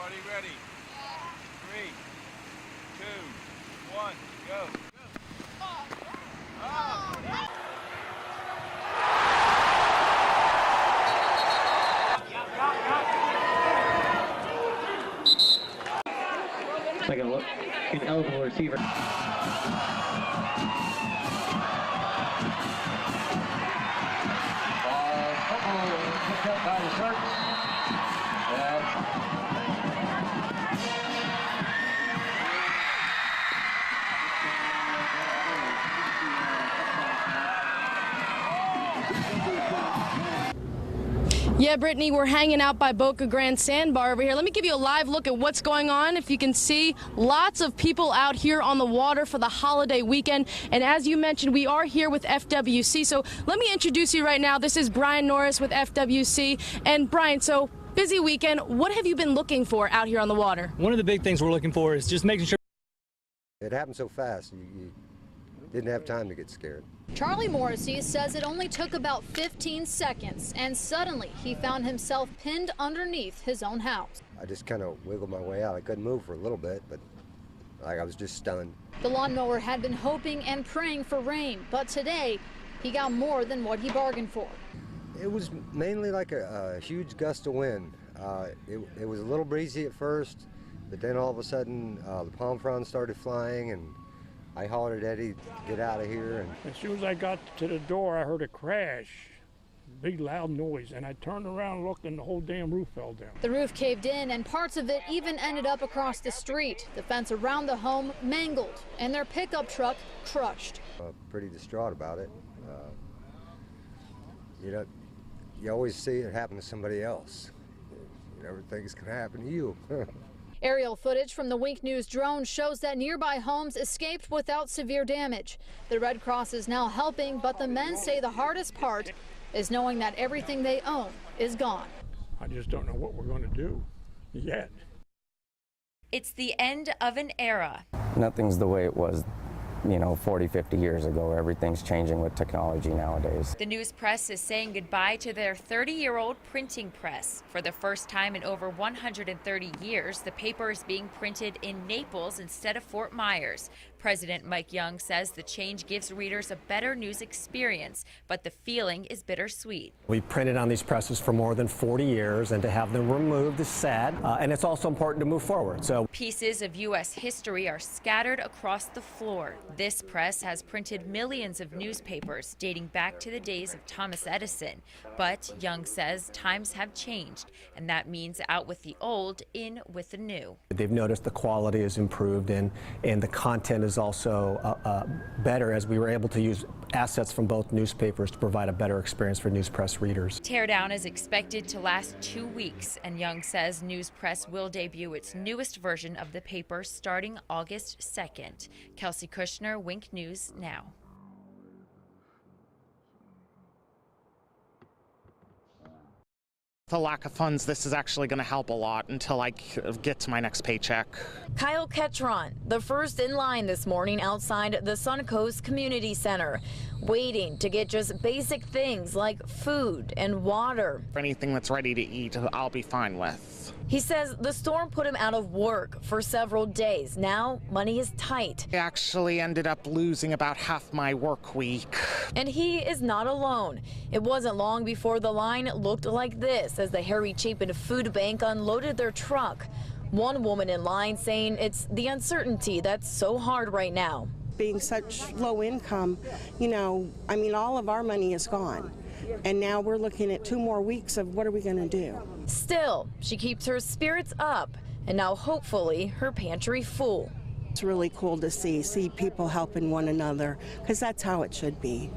Everybody ready? 3, 2, 1, go. Like an eligible receiver. Picked up by the Sharks. Yeah, Brittany, we're hanging out by Boca Grande Sandbar over here. Let me give you a live look at what's going on. If you can see, lots of people out here on the water for the holiday weekend. And as you mentioned, we are here with FWC. So let me introduce you right now. This is Brian Norris with FWC. And Brian, so busy weekend. What have you been looking for out here on the water? One of the big things we're looking for is just making sure. It happened so fast, you didn't have time to get scared. Charlie Morrissey says it only took about 15 seconds, and suddenly he found himself pinned underneath his own house. I just kind of wiggled my way out. I couldn't move for a little bit, but I was just stunned. The lawnmower had been hoping and praying for rain, but today he got more than what he bargained for. It was mainly like a huge gust of wind. It was a little breezy at first, but then all of a sudden the palm fronds started flying, and I hollered at Eddie to get out of here. And as soon as I got to the door, I heard a crash, big loud noise, and I turned around and looked, and the whole damn roof fell down. The roof caved in, and parts of it even ended up across the street. The fence around the home mangled, and their pickup truck crushed. Pretty distraught about it. You always see it happen to somebody else. You never think it's going to happen to you. Aerial footage from the Wink News drone shows that nearby homes escaped without severe damage. The Red Cross is now helping, but the men say the hardest part is knowing that everything they own is gone. I just don't know what we're going to do yet. It's the end of an era. Nothing's the way it was, 40, 50 years ago. Everything's changing with technology nowadays. The news press is saying goodbye to their 30-year-old printing press. For the first time in over 130 years, the paper is being printed in Naples instead of Fort Myers. President Mike Young says the change gives readers a better news experience, but the feeling is bittersweet. We printed on these presses for more than 40 years, and to have them removed is sad, and it's also important to move forward. So pieces of U.S. history are scattered across the floor. This press has printed millions of newspapers dating back to the days of Thomas Edison. But Young says times have changed, and that means out with the old, in with the new. They've noticed the quality is improved, and the content is also better, as we were able to use assets from both newspapers to provide a better experience for news press readers. Teardown is expected to last 2 weeks, and Young says News Press will debut its newest version of the paper starting August 2nd. Kelsey Kushner, Wink News Now. The lack of funds, this is actually going to help a lot until I get to my next paycheck. Kyle Ketron, the first in line this morning outside the Suncoast Community Center, waiting to get just basic things like food and water. Anything that's ready to eat, I'll be fine with. He says the storm put him out of work for several days. Now money is tight. I actually ended up losing about half my work week. And he is not alone. It wasn't long before the line looked like this as the Harry Chapin Food Bank unloaded their truck. One woman in line saying it's the uncertainty that's so hard right now. Being such low income, all of our money is gone. And now we're looking at 2 more weeks of what are we going to do. Still, she keeps her spirits up, and now hopefully her pantry full. It's really cool to see people helping one another, because that's how it should be,